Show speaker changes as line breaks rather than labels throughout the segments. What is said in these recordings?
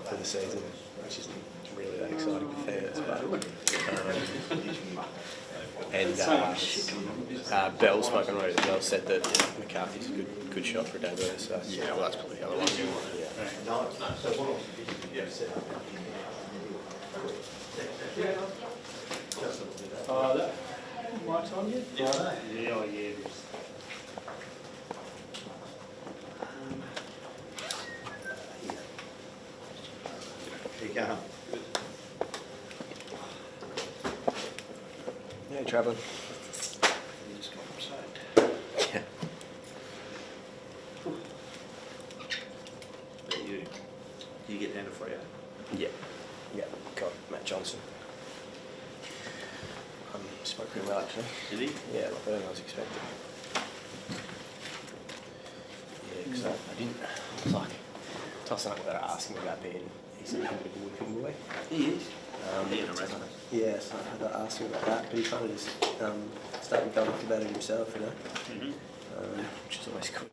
for the season, which isn't really that exciting for fans. But Bell, spoken on it as well, said that McCarthy's a good shot for a debut. So
yeah, well, that's probably the other one.
That mic's on you? Yeah. Yeah, yeah.
Here you go.
yeah, travelling.
Just got upside.
Yeah.
But you get down to Freo.
Yeah. Yeah. Got Matt Johnson. Spoke pretty well actually.
Did he?
Yeah, like better than I was expecting. Yeah, because I didn't. I was like tossing up about asking about Ben. He's a bit of a whipping boy.
He is. He in a wrestling.
Yeah, so I had to ask him about that, but he kind of just started going off about it himself, you know, which is always cool.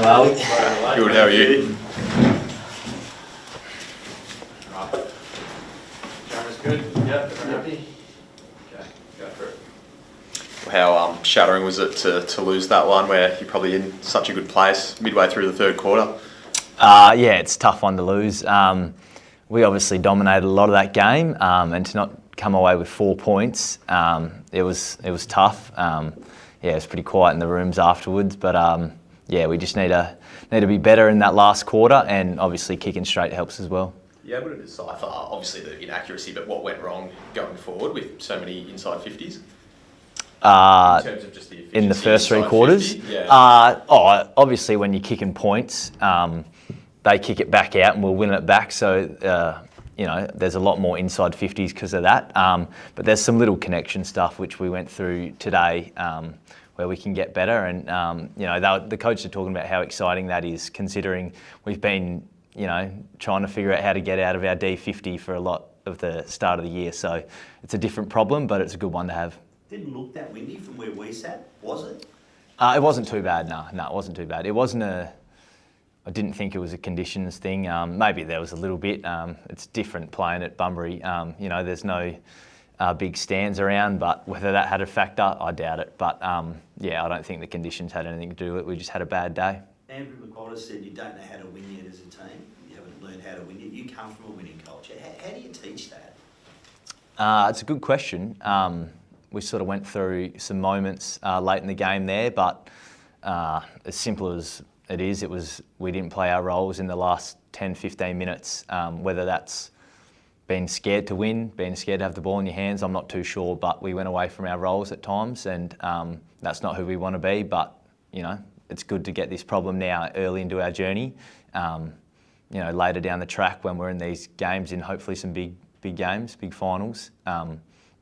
Well,
Good, how are you?
Camera's good? Yep, everyone happy? Okay, go for it.
How shattering was it to lose that one where you're probably in such a good place midway through the third quarter?
yeah, it's a tough one to lose. We obviously dominated a lot of that game, and to not come away with 4 points, it was tough. Yeah, it was pretty quiet in the rooms afterwards, but yeah, we just need to be better in that last quarter, and obviously kicking straight helps as well.
You able to decipher, obviously, the inaccuracy, but what went wrong going forward with so many inside 50s? In terms of just the efficiency
In the first three
inside
quarters?
50? Yeah.
Obviously when you're kicking points, they kick it back out and we'll win it back. So, there's a lot more inside 50s because of that. But there's some little connection stuff which we went through today where we can get better. And, the coaches are talking about how exciting that is, considering we've been, trying to figure out how to get out of our D50 for a lot of the start of the year. So it's a different problem, but it's a good one to have.
Didn't look that windy from where we sat, was it?
It wasn't too bad, no, it wasn't too bad. It wasn't I didn't think it was a conditions thing. Maybe there was a little bit. It's different playing at Bunbury. There's no big stands around, but whether that had a factor, I doubt it. But I don't think the conditions had anything to do with it. We just had a bad day.
Andrew McQuarrie said you don't know how to win yet as a team. You haven't learned how to win yet. You come from a winning culture. How do you teach that?
It's a good question. We sort of went through some moments late in the game there, but as simple as it is, we didn't play our roles in the last 10, 15 minutes. Whether that's being scared to win, being scared to have the ball in your hands, I'm not too sure, but we went away from our roles at times, and that's not who we want to be, but, it's good to get this problem now early into our journey. Later down the track when we're in these games, in hopefully some big games, big finals,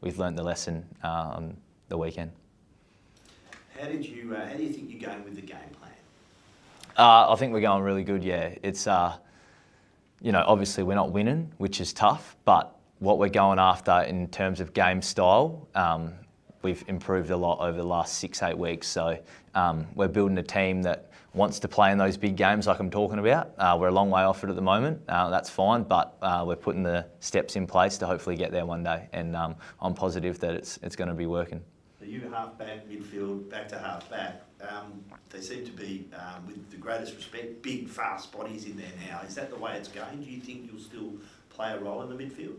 we've learnt the lesson on the weekend.
How do you think you're going with the game plan?
I think we're going really good, yeah. It's, obviously we're not winning, which is tough, but what we're going after in terms of game style, we've improved a lot over the last 6-8 weeks. So we're building a team that wants to play in those big games like I'm talking about. We're a long way off it at the moment. That's fine, but we're putting the steps in place to hopefully get there one day. And I'm positive that it's going to be working.
So you half back, midfield, back to half back. They seem to be, with the greatest respect, big, fast bodies in there now. Is that the way it's going? Do you think you'll still play a role in the midfield?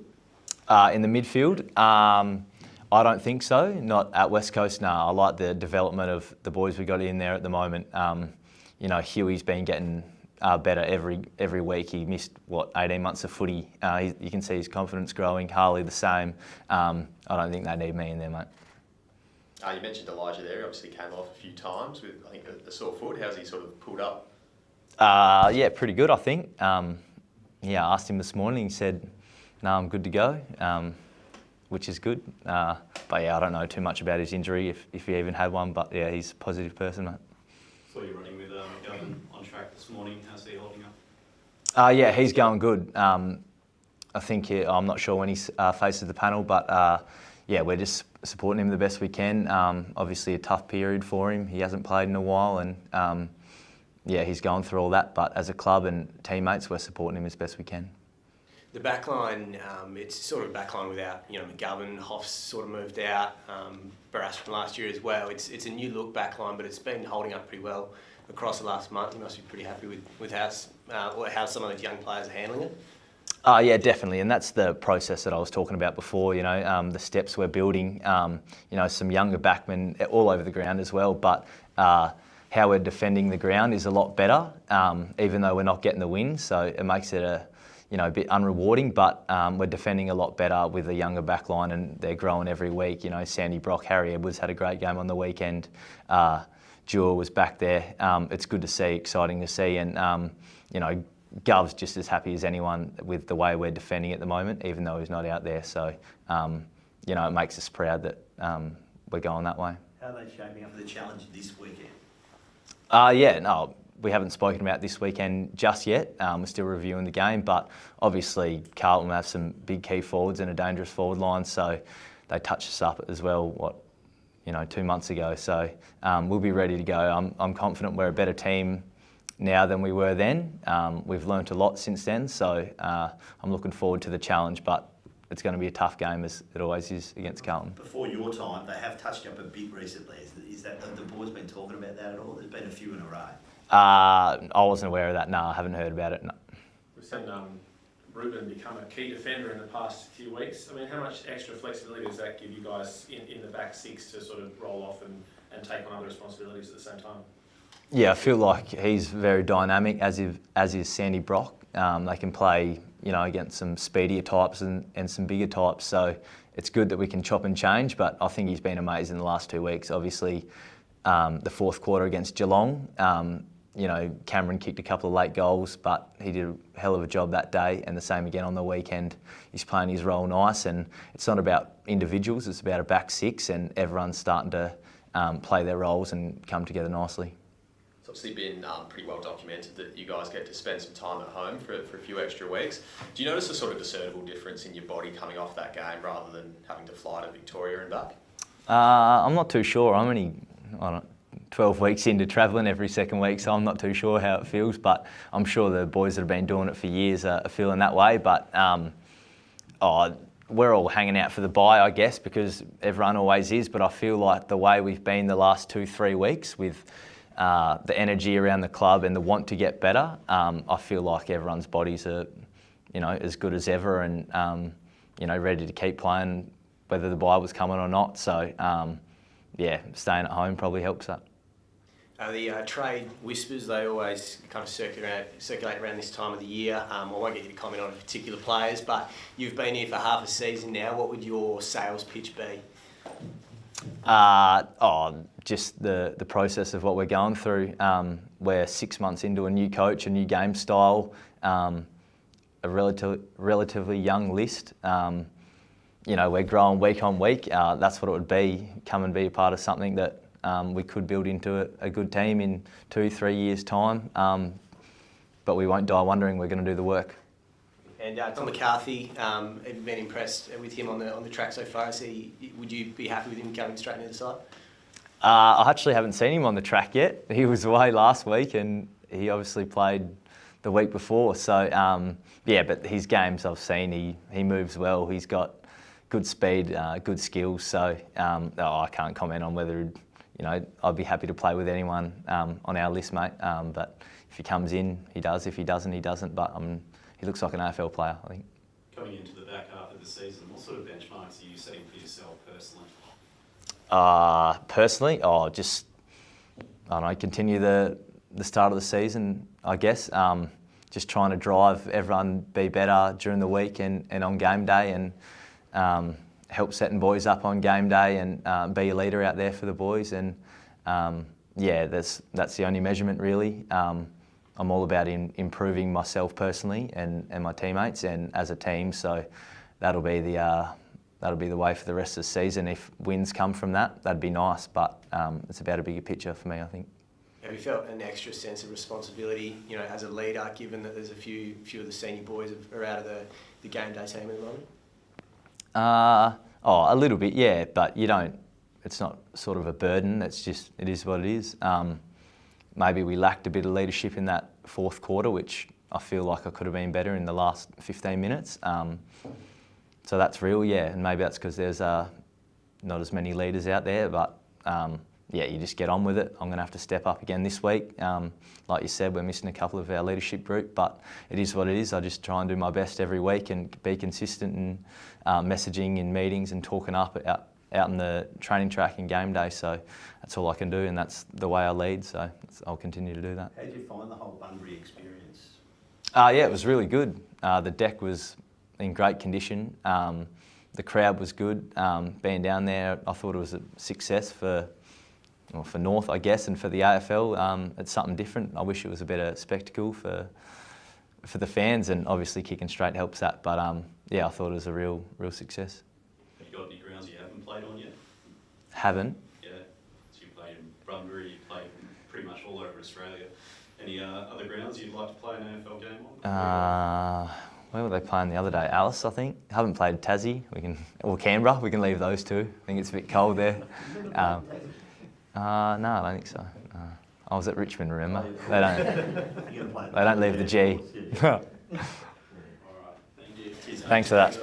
In the midfield? I don't think so. Not at West Coast, no. I like the development of the boys we got in there at the moment. Huey's been getting better every week. He missed, 18 months of footy. You can see his confidence growing. Harley the same. I don't think they need me in there, mate.
You mentioned Elijah there. He obviously came off a few times with, I think, a sore foot. How's he sort of pulled up?
Yeah, pretty good, I think. I asked him this morning. He said, no, I'm good to go, which is good. But yeah, I don't know too much about his injury, if he even had one. But yeah, he's a positive person, mate.
Saw you running with McGovern on track this morning. How's he holding up?
Yeah, he's going good. I think I'm not sure when he faces the panel, but yeah, we're just supporting him the best we can. Obviously a tough period for him. He hasn't played in a while, and yeah, he's going through all that. But as a club and teammates, we're supporting him as best we can.
The backline, it's sort of a backline without, McGovern, Hoff's sort of moved out, Barras from last year as well. It's a new look backline, but it's been holding up pretty well across the last month. You must be pretty happy with how some of those young players are handling it.
Yeah, definitely, and that's the process that I was talking about before. The steps we're building. Some younger backmen all over the ground as well, but how we're defending the ground is a lot better, even though we're not getting the win. So it makes it a bit unrewarding, but we're defending a lot better with a younger backline, and they're growing every week. Sandy Brock, Harry Edwards had a great game on the weekend. Jewel was back there. It's good to see, exciting to see, and Gov's just as happy as anyone with the way we're defending at the moment, even though he's not out there. So, it makes us proud that we're going that way.
How are they shaping up for the challenge this weekend?
We haven't spoken about this weekend just yet. We're still reviewing the game, but obviously Carlton have some big key forwards and a dangerous forward line, so they touched us up as well, 2 months ago. So we'll be ready to go. I'm confident we're a better team now than we were then. We've learnt a lot since then, so I'm looking forward to the challenge, but it's going to be a tough game as it always is against Carlton.
Before your time, they have touched up a bit recently. Is that the boys been talking about that at all? There's been a few in a row.
I wasn't aware of that. No, I haven't heard about it. No.
We've seen Ruben become a key defender in the past few weeks. I mean, how much extra flexibility does that give you guys in the back six to sort of roll off and take on other responsibilities at the same time?
Yeah, I feel like he's very dynamic, as is Sandy Brock. They can play, against some speedier types and some bigger types. So it's good that we can chop and change. But I think he's been amazing the last 2 weeks. Obviously, the fourth quarter against Geelong, Cameron kicked a couple of late goals, but he did a hell of a job that day. And the same again on the weekend. He's playing his role nice. And it's not about individuals; it's about a back six, and everyone's starting to play their roles and come together nicely.
It's obviously been pretty well documented that you guys get to spend some time at home for a few extra weeks. Do you notice a sort of discernible difference in your body coming off that game rather than having to fly to Victoria and back?
I'm not too sure. I'm only 12 weeks into travelling every second week, so I'm not too sure how it feels, but I'm sure the boys that have been doing it for years are feeling that way. But we're all hanging out for the bye, I guess, because everyone always is, but I feel like the way we've been the last 2-3 weeks with the energy around the club and the want to get better, I feel like everyone's bodies are, as good as ever and, ready to keep playing whether the bye was coming or not. So, staying at home probably helps that.
The trade whispers, they always kind of circulate around this time of the year. I won't get you to comment on particular players, but you've been here for half a season now. What would your sales pitch be?
Just the process of what we're going through. We're 6 months into a new coach, a new game style, a relatively young list. We're growing week on week. That's what it would be, come and be a part of something that we could build into a good team in 2-3 years' time. But we won't die wondering. We're going to do the work.
And Tom McCarthy, have you been impressed with him on the track so far? Would you be happy with him coming straight into the side?
I actually haven't seen him on the track yet. He was away last week and he obviously played the week before. So, but his games I've seen, he moves well. He's got good speed, good skills. So I can't comment on whether, I'd be happy to play with anyone on our list, mate. But if he comes in, he does. If he doesn't, he doesn't. But he looks like an AFL player, I think.
Coming into the back half of the season, what sort of benchmarks are you setting for yourself personally?
Personally, continue the start of the season, I guess. Just trying to drive everyone be better during the week and on game day, and help setting boys up on game day and be a leader out there for the boys. And that's the only measurement really. I'm all about improving myself personally and my teammates and as a team. So that'll be the way for the rest of the season. If wins come from that, that'd be nice. But it's about a bigger picture for me, I think.
Have you felt an extra sense of responsibility, as a leader, given that there's a few of the senior boys are out of the game day team at the moment?
A little bit, yeah. But you don't. It's not sort of a burden. It is what it is. Maybe we lacked a bit of leadership in that fourth quarter, which I feel like I could have been better in the last 15 minutes. So that's real, yeah. And maybe that's because there's not as many leaders out there. But you just get on with it. I'm going to have to step up again this week. Like you said, we're missing a couple of our leadership group, but it is what it is. I just try and do my best every week and be consistent in messaging in meetings and talking up out in the training track and game day. So that's all I can do, and that's the way I lead. So I'll continue to do that.
How did you find the whole Bunbury experience?
It was really good. The deck was in great condition. The crowd was good. Being down there, I thought it was a success for North, I guess, and for the AFL. It's something different. I wish it was a better spectacle for the fans, and obviously kicking straight helps that. But I thought it was a real success.
Have you got any grounds you haven't played on yet?
Haven't.
Yeah, so you played in Bunbury, you played pretty much all over Australia. Any other grounds you'd like to play an AFL game on?
Where were they playing the other day? Alice, I think. Haven't played Tassie. Or Canberra. We can leave those two. I think it's a bit cold there. No, I don't think so. I was at Richmond, remember?
Oh,
They don't.
You're gonna play
They don't leave the G.
All right, thank you.
Cheers, mate.
Thanks for that.